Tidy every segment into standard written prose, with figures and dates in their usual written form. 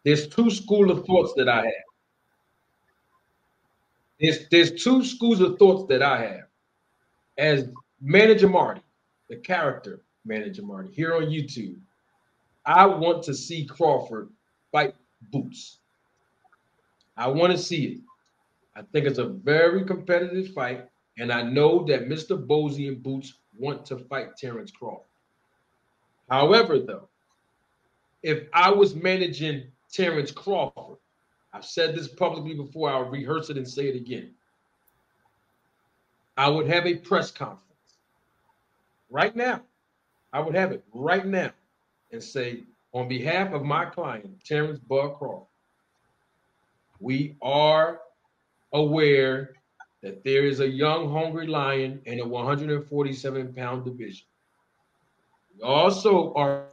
There's two school of thoughts that I have. There's two schools of thoughts that I have as Manager Marty, the character Manager Marty here on YouTube. I want to see Crawford fight Boots. I want to see it. I think it's a very competitive fight, and I know that Mr. Bozy and Boots want to fight Terence Crawford. However, though, if I was managing Terence Crawford, I've said this publicly before, I'll rehearse it and say it again. I would have a press conference right now. I would have it right now and say, on behalf of my client, Terence Bud Crawford, we are aware that there is a young, hungry lion in a 147-pound division. We also are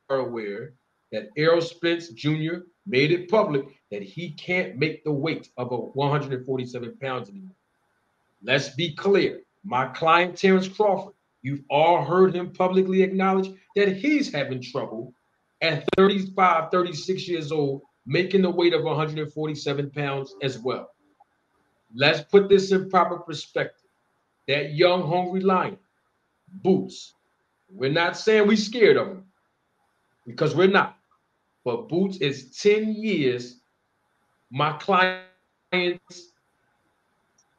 aware that Errol Spence Jr. made it public that he can't make the weight of a 147 pounds anymore. Let's be clear. My client, Terence Crawford, you've all heard him publicly acknowledge that he's having trouble at 35, 36 years old, making the weight of 147 pounds as well. Let's put this in proper perspective. That young, hungry lion, Boots. We're not saying we're scared of him because we're not. But Boots is 10 years my client's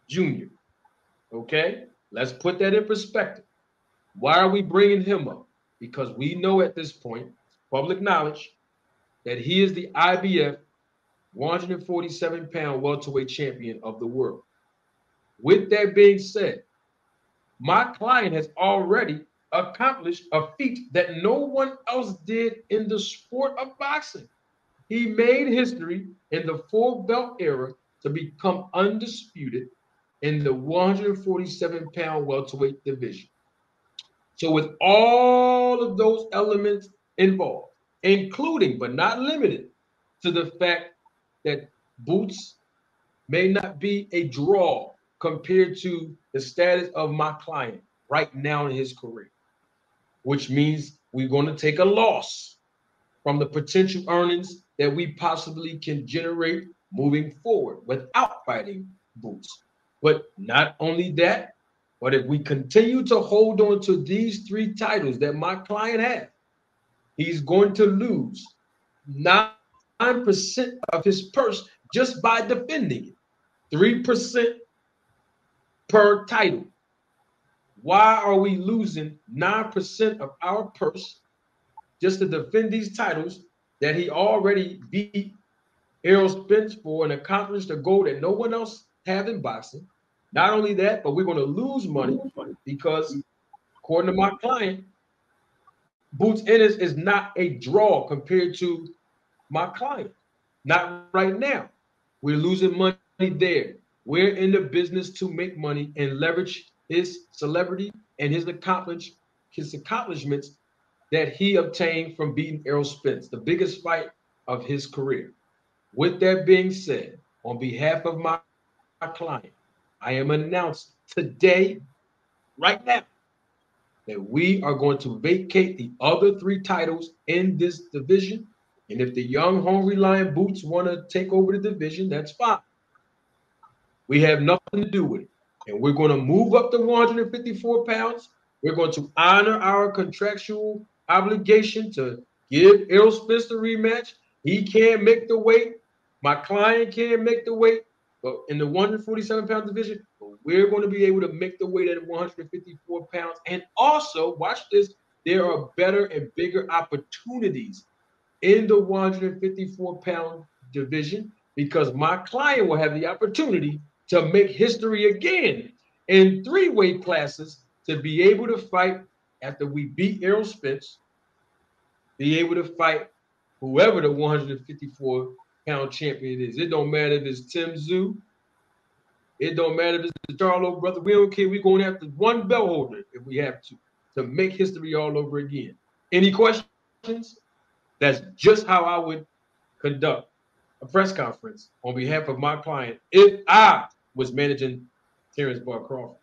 junior. Okay? Let's put that in perspective. Why are we bringing him up? Because we know at this point, public knowledge, that he is the IBF 147-pound welterweight champion of the world. With that being said, my client has already accomplished a feat that no one else did in the sport of boxing. He made history in the full belt era to become undisputed in the 147-pound welterweight division. So, with all of those elements involved, including but not limited to the fact that Boots may not be a draw compared to the status of my client right now in his career, which means we're going to take a loss from the potential earnings that we possibly can generate moving forward without fighting Boots. But not only that, but if we continue to hold on to these three titles that my client has, he's going to lose 9% of his purse just by defending it. 3% per title. Why are we losing 9% of our purse just to defend these titles that he already beat Errol Spence for and accomplished a goal that no one else has in boxing? Not only that, but we're going to lose money because, according to my client, Boots Ennis is not a draw compared to my client. Not right now. We're losing money there. We're in the business to make money and leverage his celebrity and his accomplishments that he obtained from beating Errol Spence, the biggest fight of his career. With that being said, on behalf of my client, I am announcing today, right now, that we are going to vacate the other three titles in this division. And if the young, hungry lion Boots want to take over the division, that's fine. We have nothing to do with it. And we're going to move up to 154 pounds. We're going to honor our contractual obligation to give Errol Spence the rematch. He can't make the weight. My client can't make the weight. But in the 147-pound division, we're going to be able to make the weight at 154 pounds. And also, watch this, there are better and bigger opportunities in the 154-pound division because my client will have the opportunity to make history again in three weight classes to be able to fight after we beat Errol Spence, be able to fight whoever the 154-pound champion is. It don't matter if it's Tim Tszyu. It don't matter if it's the Charlo brother. We don't care. We're going after one belt holder if we have to make history all over again. Any questions? That's just how I would conduct a press conference on behalf of my client if I was managing Terence Bud Crawford.